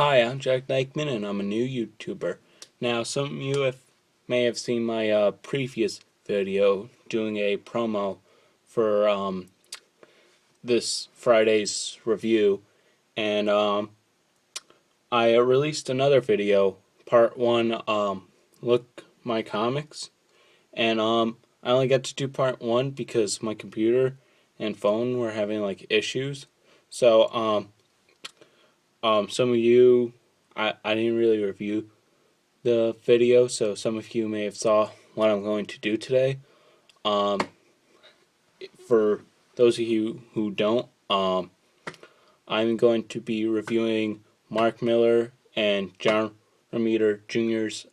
Hi, I'm Jack Dykeman, and I'm a new YouTuber. Now, some of you may have seen my previous video doing a promo for this Friday's review, and I released another video, part one, Look My Comics, and I only got to do part one because my computer and phone were having like issues. So some of you, I didn't really review the video, so some of you may have saw what I'm going to do today. Um, for those of you who don't, I'm going to be reviewing Mark Millar and John Romita Jr.'s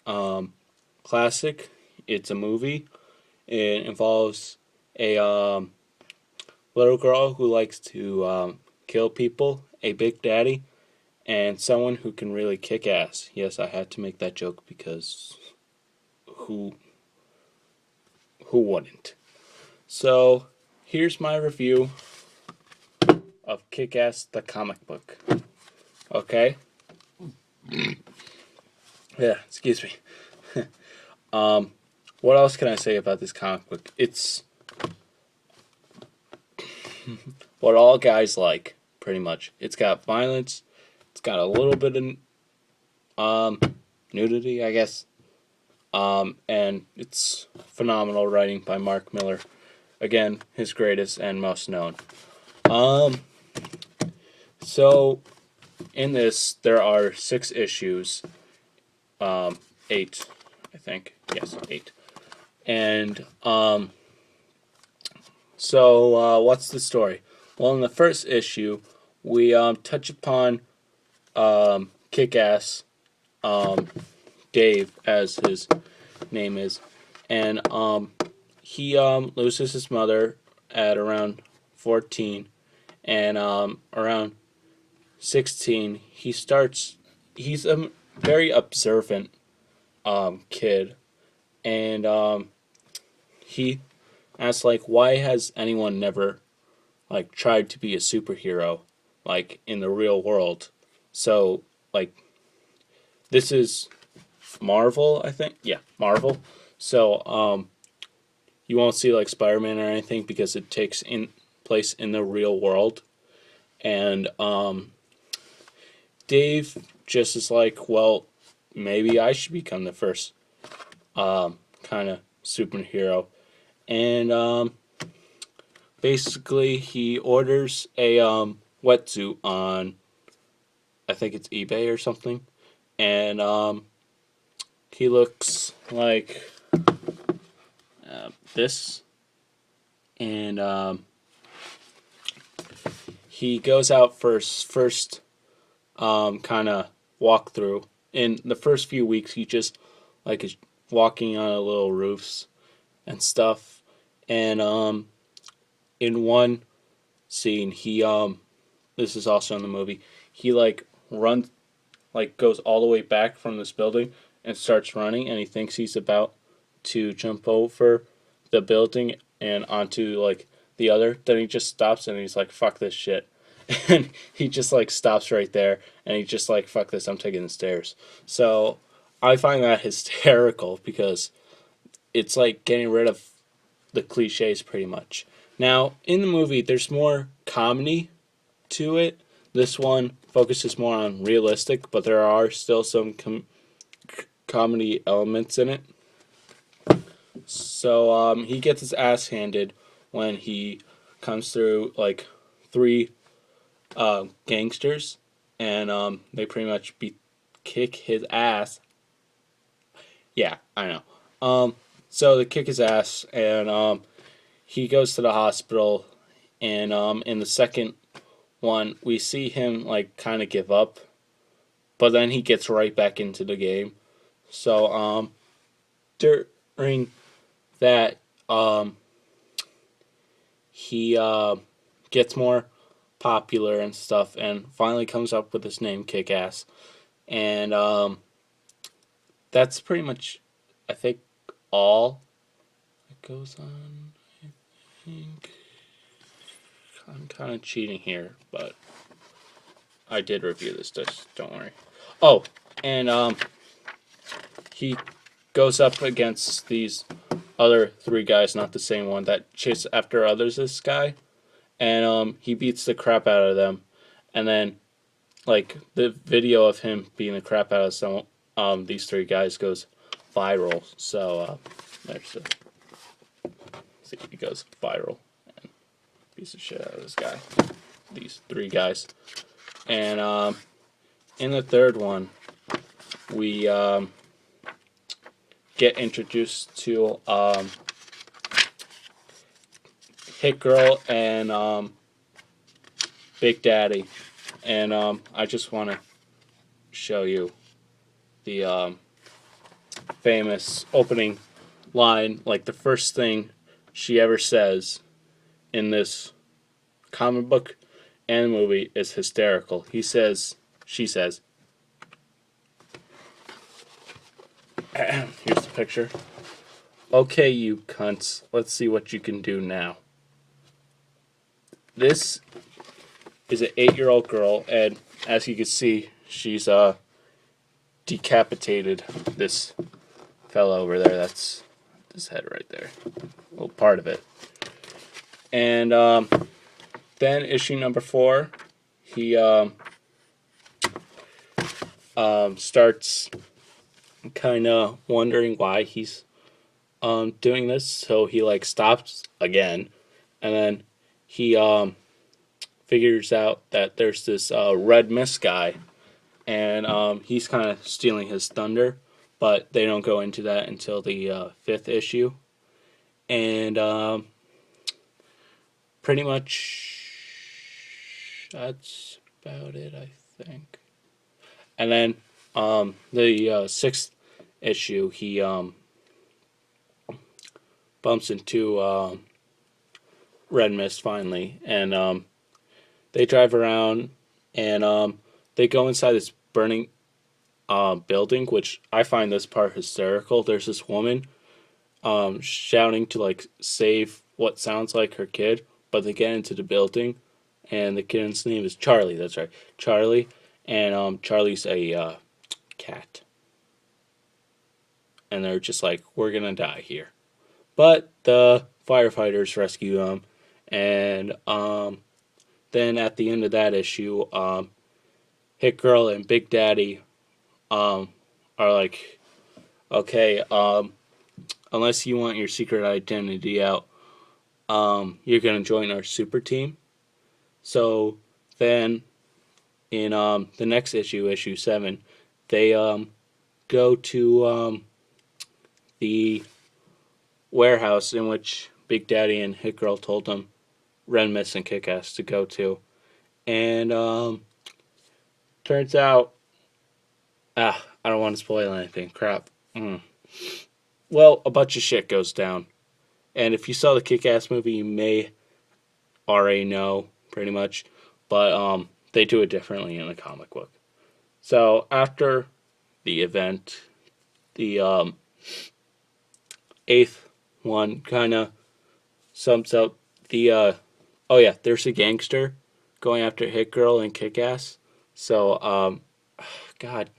classic. It's a movie. It involves a little girl who likes to kill people, a big daddy, and someone who can really kick ass. Yes, I had to make that joke because who wouldn't? So, here's my review of Kick-Ass the comic book. Okay? Yeah, excuse me. What else can I say about this comic book? It's what all guys like, pretty much. It's got violence. It's got a little bit of nudity, I guess. And it's phenomenal writing by Mark Millar. Again, his greatest and most known. So in this, there are 6 issues. 8, I think. Yes, 8. And what's the story? Well, in the first issue, we touch upon Kick-Ass, Dave, as his name is, and he loses his mother at around 14, and around 16, he's a very observant kid, and he asks, like, why has anyone never, like, tried to be a superhero, like, in the real world? So, like, this is Marvel, I think? Yeah, Marvel. So, you won't see, like, Spider-Man or anything because it takes in place in the real world. And, Dave just is like, well, maybe I should become the first, kind of superhero. And, basically, he orders a, wetsuit on, I think it's eBay or something. And, he looks like this. And, he goes out first kind of walkthrough. In the first few weeks, he just like is walking on a little roofs and stuff. And in one scene, he this is also in the movie. He like runs, like goes all the way back from this building and starts running, and he thinks he's about to jump over the building and onto like the other. Then he just stops and he's like, "Fuck this shit." And he just like stops right there and he just like, fuck this, I'm taking the stairs. So I find that hysterical because it's like getting rid of the cliches pretty much. Now in the movie there's more comedy to it. This one focuses more on realistic, but there are still some comedy elements in it. So he gets his ass handed when he comes through like 3 gangsters, and they pretty much kick his ass. Yeah, I know. So they kick his ass, and he goes to the hospital, and in the second one, we see him like kind of give up, but then he gets right back into the game. So during that, he gets more popular and stuff, and finally comes up with his name, Kick-Ass. And that's pretty much, I think, all that goes on. I think I'm kind of cheating here, but I did review this. Just don't worry. Oh, and he goes up against these other three guys, not the same one that chase after others. This guy, and he beats the crap out of them, and then like the video of him beating the crap out of some these three guys goes viral. So there's the see it goes viral and beats the shit out of this guy. These three guys, and in the third one, we get introduced to Hit Girl and Big Daddy, and I just want to show you the famous opening line, like the first thing she ever says in this comic book and movie is hysterical. She says, here's the picture. Okay, you cunts, let's see what you can do now. This is an 8-year-old girl, and as you can see, she's decapitated this fellow over there. That's his head right there. Well, part of it. And then issue number 4, he starts kind of wondering why he's doing this. So he like stops again, and then he figures out that there's this Red Mist guy, and he's kind of stealing his thunder, but they don't go into that until the 5th issue. And pretty much that's about it, I think. And then the 6th issue, he bumps into Red Mist finally, and they drive around, and they go inside this burning building, which I find this part hysterical. There's this woman shouting to like save what sounds like her kid, but they get into the building, and the kid's name is Charlie. That's right, Charlie, and Charlie's a cat, and they're just like, we're gonna die here, but the firefighters rescue them, and then at the end of that issue, Hit Girl and Big Daddy are like, okay, unless you want your secret identity out, you're gonna join our super team. So then in the next issue, issue 7, they go to the warehouse in which Big Daddy and Hit Girl told them Red Mist and Kick-Ass to go to. And turns out, I don't want to spoil anything. Crap. Well, a bunch of shit goes down. And if you saw the Kick-Ass movie, you may already know, pretty much. But they do it differently in the comic book. So after the event, the 8th one kind of sums up the oh yeah, there's a gangster going after Hit Girl and Kick-Ass. So God,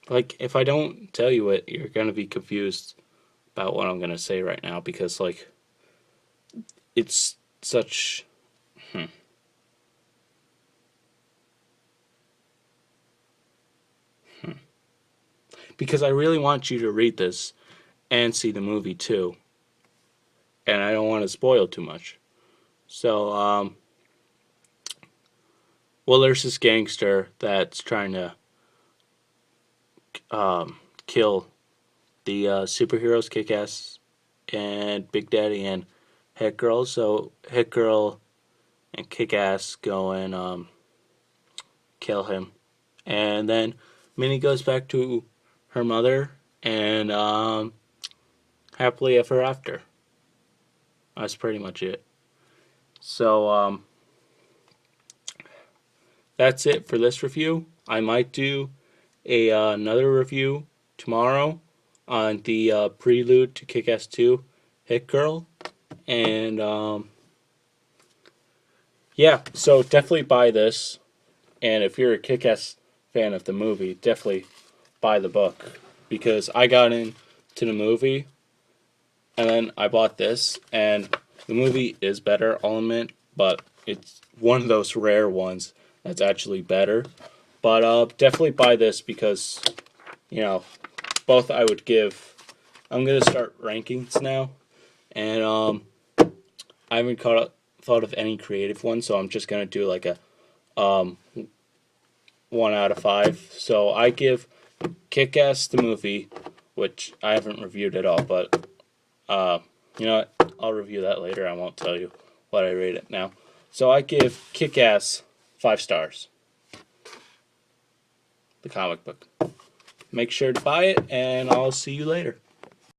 like if I don't tell you it, you're gonna be confused about what I'm gonna say right now, because like it's such because I really want you to read this and see the movie too, and I don't want to spoil too much. So well, there's this gangster that's trying to kill the superheroes, Kick-Ass and Big Daddy and Hit Girl. So Hit Girl and Kick-Ass go and kill him, and then Minnie goes back to her mother, and happily ever after. That's pretty much it. So that's it for this review. I might do another review tomorrow on the prelude to Kick-Ass 2, Hit Girl. And yeah, so definitely buy this. And if you're a Kick-Ass fan of the movie, definitely buy the book, because I got into the movie and then I bought this, and the movie is better, I'll admit, but it's one of those rare ones that's actually better. But definitely buy this because, you know, both I would give. I'm gonna start rankings now, and I haven't thought of any creative one, so I'm just gonna do like a 1 out of 5. So I give Kick-Ass the movie, which I haven't reviewed at all, but you know what? I'll review that later. I won't tell you what I rate it now. So I give Kick-Ass 5 stars. The comic book. Make sure to buy it, and I'll see you later.